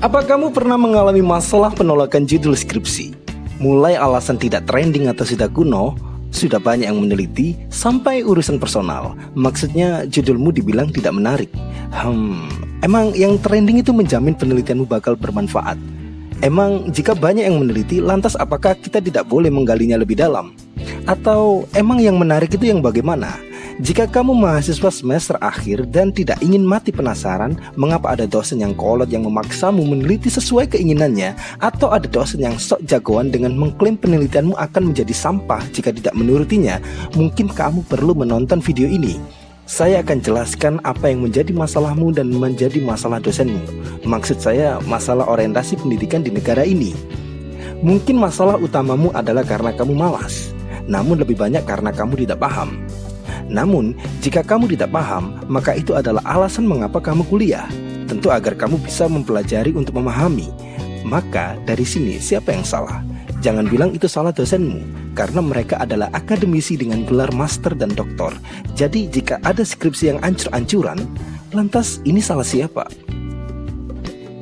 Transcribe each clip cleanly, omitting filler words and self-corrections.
Apa kamu pernah mengalami masalah penolakan judul skripsi? Mulai alasan tidak trending atau sudah kuno, sudah banyak yang meneliti, sampai urusan personal. Maksudnya judulmu dibilang tidak menarik. Emang yang trending itu menjamin penelitianmu bakal bermanfaat? Emang jika banyak yang meneliti, lantas apakah kita tidak boleh menggalinya lebih dalam? Atau emang yang menarik itu yang bagaimana? Jika kamu mahasiswa semester akhir dan tidak ingin mati penasaran mengapa ada dosen yang kolot yang memaksamu meneliti sesuai keinginannya, atau ada dosen yang sok jagoan dengan mengklaim penelitianmu akan menjadi sampah jika tidak menurutinya, mungkin kamu perlu menonton video ini. Saya akan jelaskan apa yang menjadi masalahmu dan menjadi masalah dosenmu. Maksud saya masalah orientasi pendidikan di negara ini. Mungkin masalah utamamu adalah karena kamu malas, namun lebih banyak karena kamu tidak paham. Namun, jika kamu tidak paham, maka itu adalah alasan mengapa kamu kuliah. Tentu agar kamu bisa mempelajari untuk memahami. Maka, dari sini siapa yang salah? Jangan bilang itu salah dosenmu, karena mereka adalah akademisi dengan gelar master dan doktor. Jadi, jika ada skripsi yang ancur-ancuran, lantas ini salah siapa?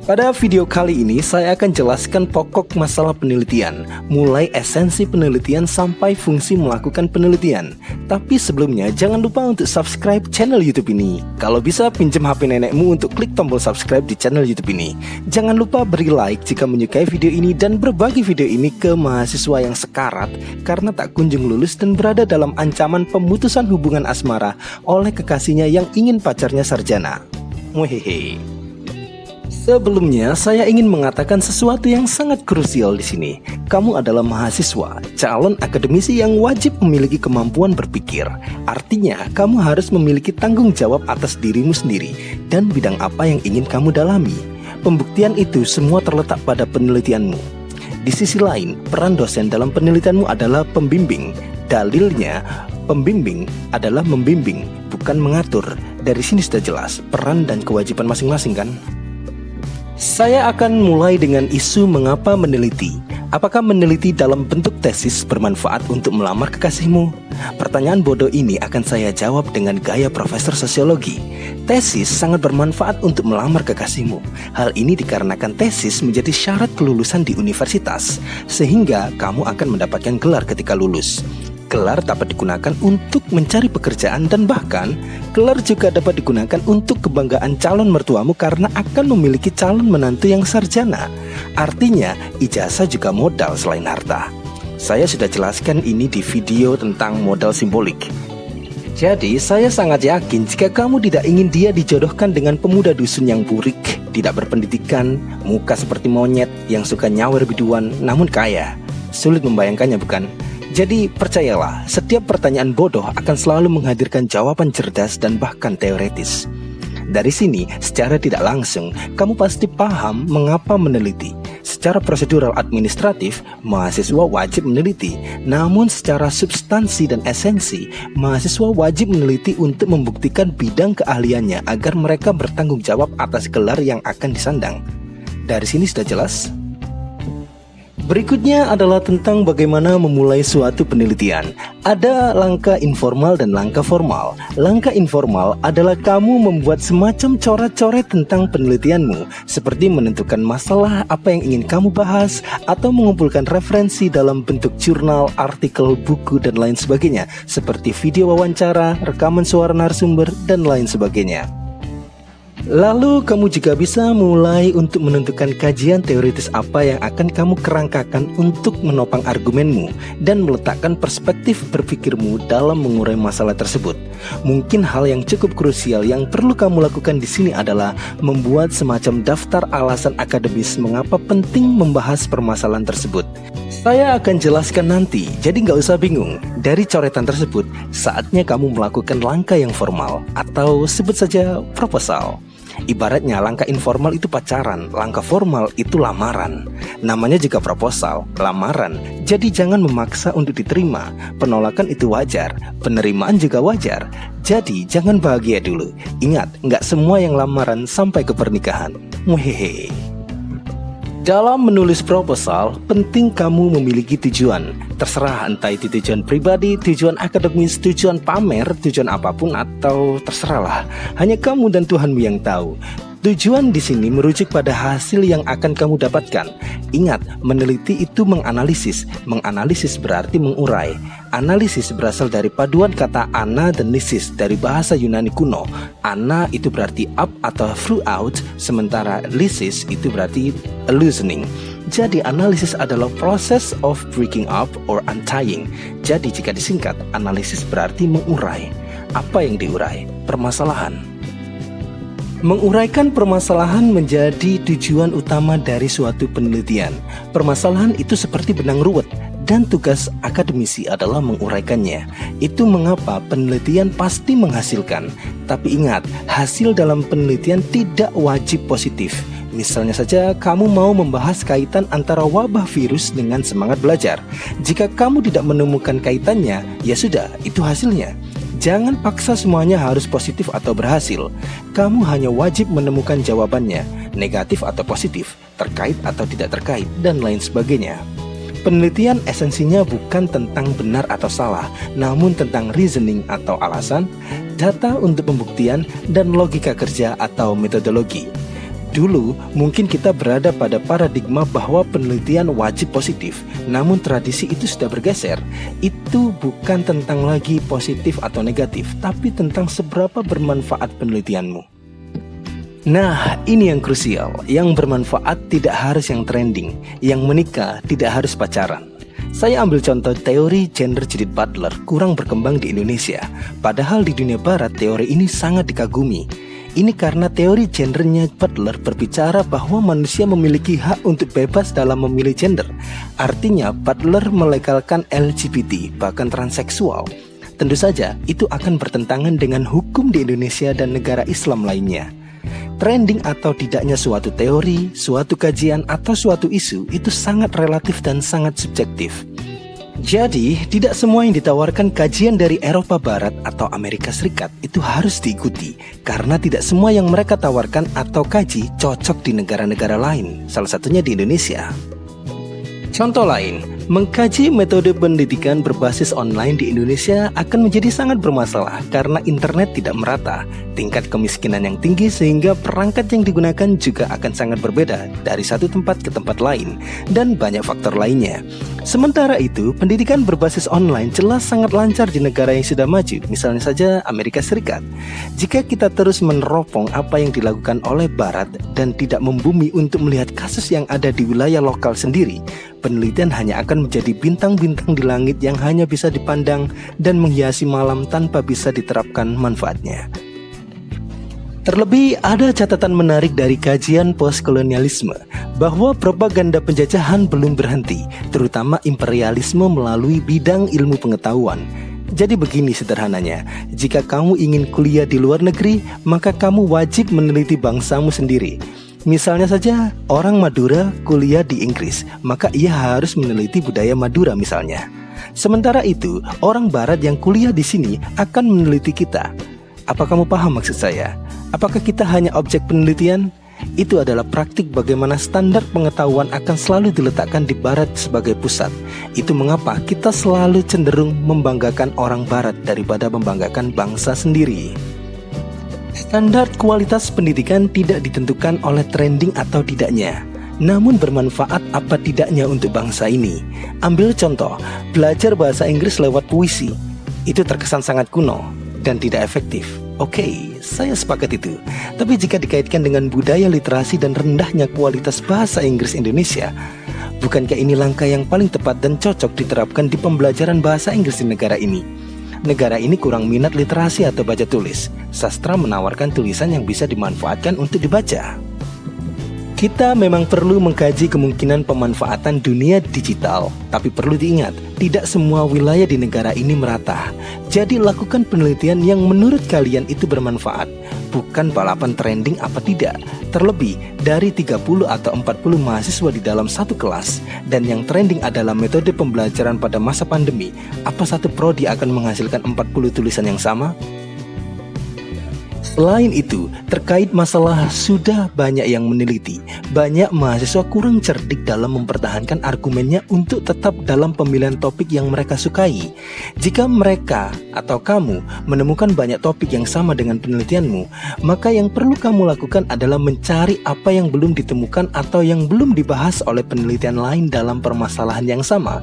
Pada video kali ini saya akan jelaskan pokok masalah penelitian, mulai esensi penelitian sampai fungsi melakukan penelitian. Tapi sebelumnya jangan lupa untuk subscribe channel YouTube ini. Kalau bisa pinjam HP nenekmu untuk klik tombol subscribe di channel YouTube ini. Jangan lupa beri like jika menyukai video ini dan berbagi video ini ke mahasiswa yang sekarat karena tak kunjung lulus dan berada dalam ancaman pemutusan hubungan asmara oleh kekasihnya yang ingin pacarnya sarjana. Muhehe. Sebelumnya, saya ingin mengatakan sesuatu yang sangat krusial di sini. Kamu adalah mahasiswa, calon akademisi yang wajib memiliki kemampuan berpikir. Artinya, kamu harus memiliki tanggung jawab atas dirimu sendiri dan bidang apa yang ingin kamu dalami. Pembuktian itu semua terletak pada penelitianmu. Di sisi lain, peran dosen dalam penelitianmu adalah pembimbing. Dalilnya, pembimbing adalah membimbing, bukan mengatur. Dari sini sudah jelas peran dan kewajiban masing-masing, kan? Saya akan mulai dengan isu mengapa meneliti. Apakah meneliti dalam bentuk tesis bermanfaat untuk melamar kekasihmu? Pertanyaan bodoh ini akan saya jawab dengan gaya profesor sosiologi. Tesis sangat bermanfaat untuk melamar kekasihmu. Hal ini dikarenakan tesis menjadi syarat kelulusan di universitas, sehingga kamu akan mendapatkan gelar ketika lulus. Gelar dapat digunakan untuk mencari pekerjaan dan bahkan gelar juga dapat digunakan untuk kebanggaan calon mertuamu karena akan memiliki calon menantu yang sarjana. Artinya, ijazah juga modal selain harta. Saya sudah jelaskan ini di video tentang modal simbolik. Jadi, saya sangat yakin jika kamu tidak ingin dia dijodohkan dengan pemuda dusun yang burik, tidak berpendidikan, muka seperti monyet, yang suka nyawer biduan, namun kaya. Sulit membayangkannya, bukan? Jadi percayalah, setiap pertanyaan bodoh akan selalu menghadirkan jawaban cerdas dan bahkan teoretis. Dari sini, secara tidak langsung, kamu pasti paham mengapa meneliti. Secara prosedural administratif, mahasiswa wajib meneliti. Namun secara substansi dan esensi, mahasiswa wajib meneliti untuk membuktikan bidang keahliannya agar mereka bertanggung jawab atas gelar yang akan disandang. Dari sini sudah jelas? Berikutnya adalah tentang bagaimana memulai suatu penelitian. Ada langkah informal dan langkah formal. Langkah informal adalah kamu membuat semacam coret-coret tentang penelitianmu, seperti menentukan masalah apa yang ingin kamu bahas, atau mengumpulkan referensi dalam bentuk jurnal, artikel, buku, dan lain sebagainya, seperti video wawancara, rekaman suara narasumber, dan lain sebagainya. Lalu kamu juga bisa mulai untuk menentukan kajian teoritis apa yang akan kamu kerangkakan untuk menopang argumenmu dan meletakkan perspektif berpikirmu dalam mengurai masalah tersebut. Mungkin hal yang cukup krusial yang perlu kamu lakukan di sini adalah membuat semacam daftar alasan akademis mengapa penting membahas permasalahan tersebut. Saya akan jelaskan nanti, jadi nggak usah bingung. Dari coretan tersebut, saatnya kamu melakukan langkah yang formal atau sebut saja proposal. Ibaratnya langkah informal itu pacaran, langkah formal itu lamaran. Namanya juga proposal, lamaran. Jadi jangan memaksa untuk diterima. Penolakan itu wajar, penerimaan juga wajar. Jadi jangan bahagia dulu. Ingat, nggak semua yang lamaran sampai ke pernikahan. Muhehe. Dalam menulis proposal, penting kamu memiliki tujuan. Terserah entah itu tujuan pribadi, tujuan akademis, tujuan pamer, tujuan apapun atau terserahlah. Hanya kamu dan Tuhanmu yang tahu. Tujuan di sini merujuk pada hasil yang akan kamu dapatkan. Ingat, meneliti itu menganalisis. Menganalisis berarti mengurai. Analisis berasal dari paduan kata ana dan lysis dari bahasa Yunani kuno. Ana itu berarti up atau throughout, sementara lysis itu berarti loosening. Jadi analisis adalah proses of breaking up or untying. Jadi jika disingkat, analisis berarti mengurai. Apa yang diurai? Permasalahan. Menguraikan permasalahan menjadi tujuan utama dari suatu penelitian. Permasalahan itu seperti benang ruwet dan tugas akademisi adalah menguraikannya. Itu mengapa penelitian pasti menghasilkan. Tapi ingat, hasil dalam penelitian tidak wajib positif. Misalnya saja kamu mau membahas kaitan antara wabah virus dengan semangat belajar. Jika kamu tidak menemukan kaitannya, ya sudah, itu hasilnya. Jangan paksa semuanya harus positif atau berhasil. Kamu hanya wajib menemukan jawabannya, negatif atau positif, terkait atau tidak terkait, dan lain sebagainya. Penelitian esensinya bukan tentang benar atau salah, namun tentang reasoning atau alasan, data untuk pembuktian, dan logika kerja atau metodologi. Dulu, mungkin kita berada pada paradigma bahwa penelitian wajib positif, namun tradisi itu sudah bergeser. Itu bukan tentang lagi positif atau negatif, tapi tentang seberapa bermanfaat penelitianmu. Nah, ini yang krusial. Yang bermanfaat tidak harus yang trending, yang menikah tidak harus pacaran. Saya ambil contoh teori gender Judith Butler kurang berkembang di Indonesia. Padahal di dunia barat teori ini sangat dikagumi. Ini karena teori gendernya Butler berbicara bahwa manusia memiliki hak untuk bebas dalam memilih gender. Artinya Butler melegalkan LGBT, bahkan transseksual. Tentu saja itu akan bertentangan dengan hukum di Indonesia dan negara Islam lainnya. Trending atau tidaknya suatu teori, suatu kajian, atau suatu isu itu sangat relatif dan sangat subjektif. Jadi, tidak semua yang ditawarkan kajian dari Eropa Barat atau Amerika Serikat itu harus diikuti, karena tidak semua yang mereka tawarkan atau kaji cocok di negara-negara lain, salah satunya di Indonesia. Contoh lain, mengkaji metode pendidikan berbasis online di Indonesia akan menjadi sangat bermasalah karena internet tidak merata, tingkat kemiskinan yang tinggi sehingga perangkat yang digunakan juga akan sangat berbeda dari satu tempat ke tempat lain, dan banyak faktor lainnya. Sementara itu, pendidikan berbasis online jelas sangat lancar di negara yang sudah maju, misalnya saja Amerika Serikat. Jika kita terus meneropong apa yang dilakukan oleh Barat dan tidak membumi untuk melihat kasus yang ada di wilayah lokal sendiri, penelitian hanya akan menjadi bintang-bintang di langit yang hanya bisa dipandang dan menghiasi malam tanpa bisa diterapkan manfaatnya. Terlebih, ada catatan menarik dari kajian postkolonialisme bahwa propaganda penjajahan belum berhenti, terutama imperialisme melalui bidang ilmu pengetahuan. Jadi begini sederhananya, jika kamu ingin kuliah di luar negeri, maka kamu wajib meneliti bangsamu sendiri. Misalnya saja, orang Madura kuliah di Inggris, maka ia harus meneliti budaya Madura misalnya. Sementara itu, orang Barat yang kuliah di sini akan meneliti kita. Apa kamu paham maksud saya? Apakah kita hanya objek penelitian? Itu adalah praktik bagaimana standar pengetahuan akan selalu diletakkan di Barat sebagai pusat. Itu mengapa kita selalu cenderung membanggakan orang Barat daripada membanggakan bangsa sendiri. Standar kualitas pendidikan tidak ditentukan oleh trending atau tidaknya, namun bermanfaat apa tidaknya untuk bangsa ini. Ambil contoh, belajar bahasa Inggris lewat puisi. Itu terkesan sangat kuno dan tidak efektif. Oke, saya sepakat itu. Tapi jika dikaitkan dengan budaya literasi dan rendahnya kualitas bahasa Inggris Indonesia, bukankah ini langkah yang paling tepat dan cocok diterapkan di pembelajaran bahasa Inggris di negara ini? Negara ini kurang minat literasi atau baca tulis. Sastra menawarkan tulisan yang bisa dimanfaatkan untuk dibaca. Kita memang perlu mengkaji kemungkinan pemanfaatan dunia digital, tapi perlu diingat, tidak semua wilayah di negara ini merata. Jadi lakukan penelitian yang menurut kalian itu bermanfaat, bukan balapan trending apa tidak. Terlebih, dari 30 atau 40 mahasiswa di dalam satu kelas, dan yang trending adalah metode pembelajaran pada masa pandemi, apa satu prodi akan menghasilkan 40 tulisan yang sama? Selain itu, terkait masalah sudah banyak yang meneliti, banyak mahasiswa kurang cerdik dalam mempertahankan argumennya untuk tetap dalam pemilihan topik yang mereka sukai. Jika mereka atau kamu menemukan banyak topik yang sama dengan penelitianmu, maka yang perlu kamu lakukan adalah mencari apa yang belum ditemukan atau yang belum dibahas oleh penelitian lain dalam permasalahan yang sama.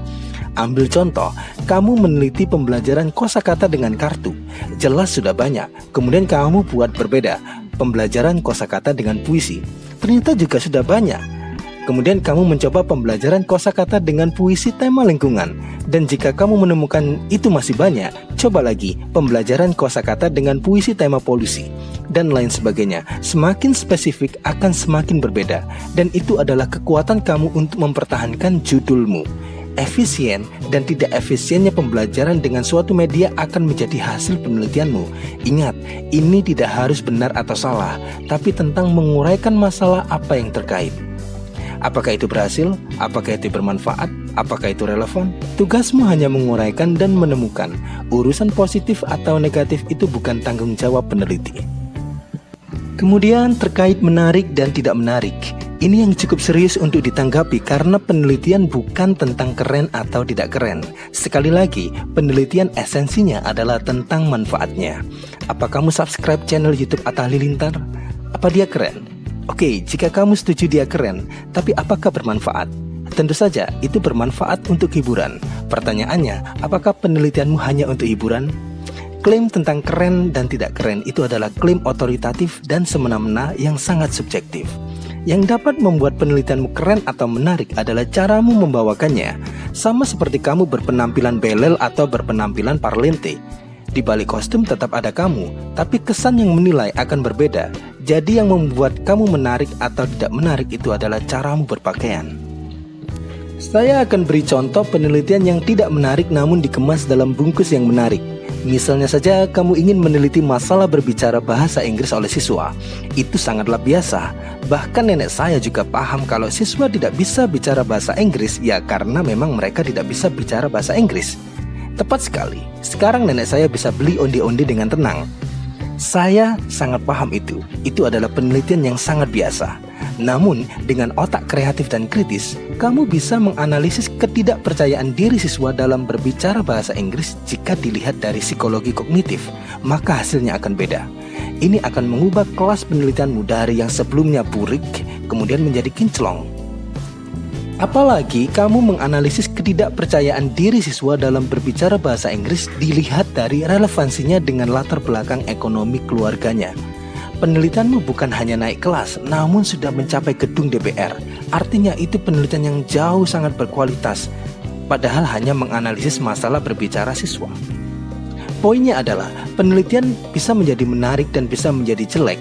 Ambil contoh, kamu meneliti pembelajaran kosakata dengan kartu. Jelas sudah banyak. Kemudian kamu buat berbeda, pembelajaran kosakata dengan puisi. Ternyata juga sudah banyak. Kemudian kamu mencoba pembelajaran kosakata dengan puisi tema lingkungan. Dan jika kamu menemukan itu masih banyak, coba lagi pembelajaran kosakata dengan puisi tema polusi, dan lain sebagainya. Semakin spesifik akan semakin berbeda. Dan itu adalah kekuatan kamu untuk mempertahankan judulmu. Efisien dan tidak efisiennya pembelajaran dengan suatu media akan menjadi hasil penelitianmu. Ingat, ini tidak harus benar atau salah, tapi tentang menguraikan masalah apa yang terkait. Apakah itu berhasil? Apakah itu bermanfaat? Apakah itu relevan? Tugasmu hanya menguraikan dan menemukan. Urusan positif atau negatif itu bukan tanggung jawab peneliti. Kemudian terkait menarik dan tidak menarik. Ini yang cukup serius untuk ditanggapi karena penelitian bukan tentang keren atau tidak keren. Sekali lagi, penelitian esensinya adalah tentang manfaatnya. Apa kamu subscribe channel YouTube Atta Halilintar? Apa dia keren? Oke, jika kamu setuju dia keren, tapi apakah bermanfaat? Tentu saja, itu bermanfaat untuk hiburan. Pertanyaannya, apakah penelitianmu hanya untuk hiburan? Klaim tentang keren dan tidak keren itu adalah klaim otoritatif dan semena-mena yang sangat subjektif. Yang dapat membuat penelitianmu keren atau menarik adalah caramu membawakannya. Sama seperti kamu berpenampilan belel atau berpenampilan parlente. Di balik kostum tetap ada kamu, tapi kesan yang menilai akan berbeda. Jadi yang membuat kamu menarik atau tidak menarik itu adalah caramu berpakaian. Saya akan beri contoh penelitian yang tidak menarik namun dikemas dalam bungkus yang menarik. Misalnya saja kamu ingin meneliti masalah berbicara bahasa Inggris oleh siswa. Itu sangatlah biasa. Bahkan nenek saya juga paham kalau siswa tidak bisa bicara bahasa Inggris ya karena memang mereka tidak bisa bicara bahasa Inggris. Tepat sekali. Sekarang nenek saya bisa beli onde-onde dengan tenang. Saya sangat paham itu. Itu adalah penelitian yang sangat biasa. Namun, dengan otak kreatif dan kritis, kamu bisa menganalisis ketidakpercayaan diri siswa dalam berbicara bahasa Inggris jika dilihat dari psikologi kognitif, maka hasilnya akan beda. Ini akan mengubah kelas penelitianmu dari yang sebelumnya burik, kemudian menjadi kinclong. Apalagi kamu menganalisis ketidakpercayaan diri siswa dalam berbicara bahasa Inggris dilihat dari relevansinya dengan latar belakang ekonomi keluarganya. Penelitianmu bukan hanya naik kelas, namun sudah mencapai gedung DPR. Artinya itu penelitian yang jauh sangat berkualitas, padahal hanya menganalisis masalah berbicara siswa. Poinnya adalah, penelitian bisa menjadi menarik dan bisa menjadi jelek.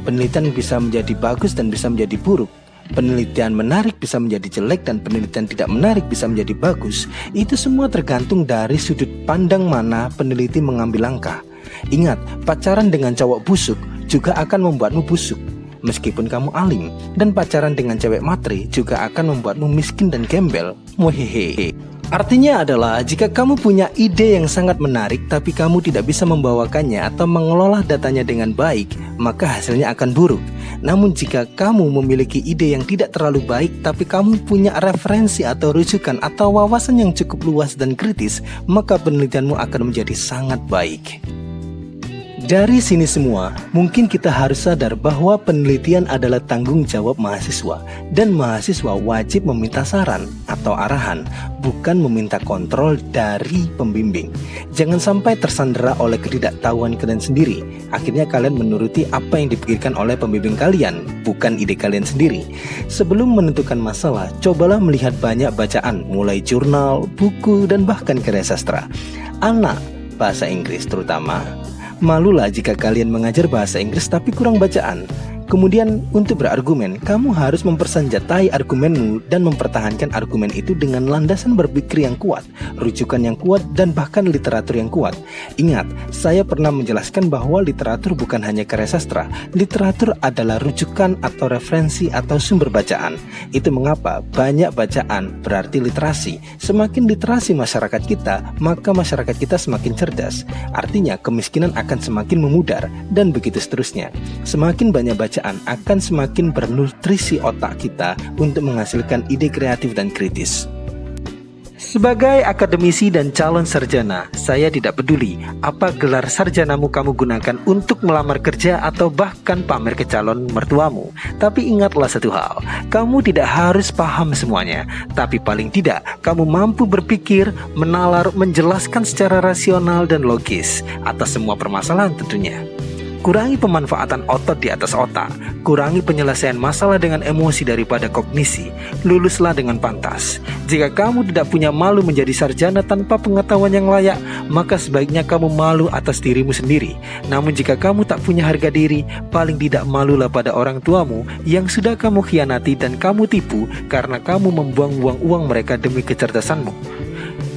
Penelitian bisa menjadi bagus dan bisa menjadi buruk. Penelitian menarik bisa menjadi jelek dan penelitian tidak menarik bisa menjadi bagus. Itu semua tergantung dari sudut pandang mana peneliti mengambil langkah. Ingat, pacaran dengan cowok busuk juga akan membuatmu busuk meskipun kamu alim, dan pacaran dengan cewek matre juga akan membuatmu miskin dan gembel. Muhehehe. Artinya adalah jika kamu punya ide yang sangat menarik tapi kamu tidak bisa membawakannya atau mengelola datanya dengan baik, maka hasilnya akan buruk. Namun jika kamu memiliki ide yang tidak terlalu baik tapi kamu punya referensi atau rujukan atau wawasan yang cukup luas dan kritis, maka penelitianmu akan menjadi sangat baik. Dari sini semua, mungkin kita harus sadar bahwa penelitian adalah tanggung jawab mahasiswa, dan mahasiswa wajib meminta saran atau arahan, bukan meminta kontrol dari pembimbing. Jangan sampai tersandera oleh ketidaktahuan kalian sendiri. Akhirnya kalian menuruti apa yang dipikirkan oleh pembimbing kalian, bukan ide kalian sendiri. Sebelum menentukan masalah, cobalah melihat banyak bacaan, mulai jurnal, buku, dan bahkan karya sastra. Anak bahasa Inggris terutama, malulah jika kalian mengajar bahasa Inggris tapi kurang bacaan. Kemudian untuk berargumen, kamu harus mempersenjatai argumenmu dan mempertahankan argumen itu dengan landasan berpikir yang kuat, rujukan yang kuat, dan bahkan literatur yang kuat. Ingat, saya pernah menjelaskan bahwa literatur bukan hanya karya sastra. Literatur adalah rujukan atau referensi atau sumber bacaan. Itu mengapa banyak bacaan berarti literasi. Semakin literasi masyarakat kita, maka masyarakat kita semakin cerdas. Artinya kemiskinan akan semakin memudar, dan begitu seterusnya. Semakin banyak bacaan akan semakin bernutrisi otak kita untuk menghasilkan ide kreatif dan kritis. Sebagai akademisi dan calon sarjana, saya tidak peduli apa gelar sarjanamu kamu gunakan untuk melamar kerja atau bahkan pamer ke calon mertuamu. Tapi ingatlah satu hal, kamu tidak harus paham semuanya, tapi paling tidak kamu mampu berpikir, menalar, menjelaskan secara rasional dan logis atas semua permasalahan tentunya. Kurangi pemanfaatan otot di atas otak, kurangi penyelesaian masalah dengan emosi daripada kognisi, luluslah dengan pantas. Jika kamu tidak punya malu menjadi sarjana tanpa pengetahuan yang layak, maka sebaiknya kamu malu atas dirimu sendiri. Namun jika kamu tak punya harga diri, paling tidak malulah pada orang tuamu yang sudah kamu khianati dan kamu tipu karena kamu membuang-buang uang mereka demi kecerdasanmu.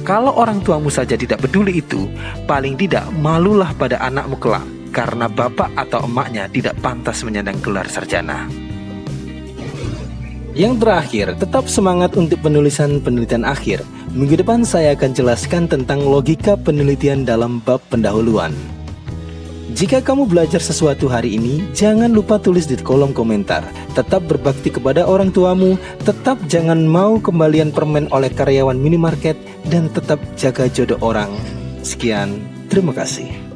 Kalau orang tuamu saja tidak peduli itu, paling tidak malulah pada anakmu kelak, karena bapak atau emaknya tidak pantas menyandang gelar sarjana. Yang terakhir, tetap semangat untuk penulisan penelitian akhir. Minggu depan saya akan jelaskan tentang logika penelitian dalam bab pendahuluan. Jika kamu belajar sesuatu hari ini, jangan lupa tulis di kolom komentar. Tetap berbakti kepada orang tuamu, tetap jangan mau kembalian permen oleh karyawan minimarket, dan tetap jaga jodoh orang. Sekian, terima kasih.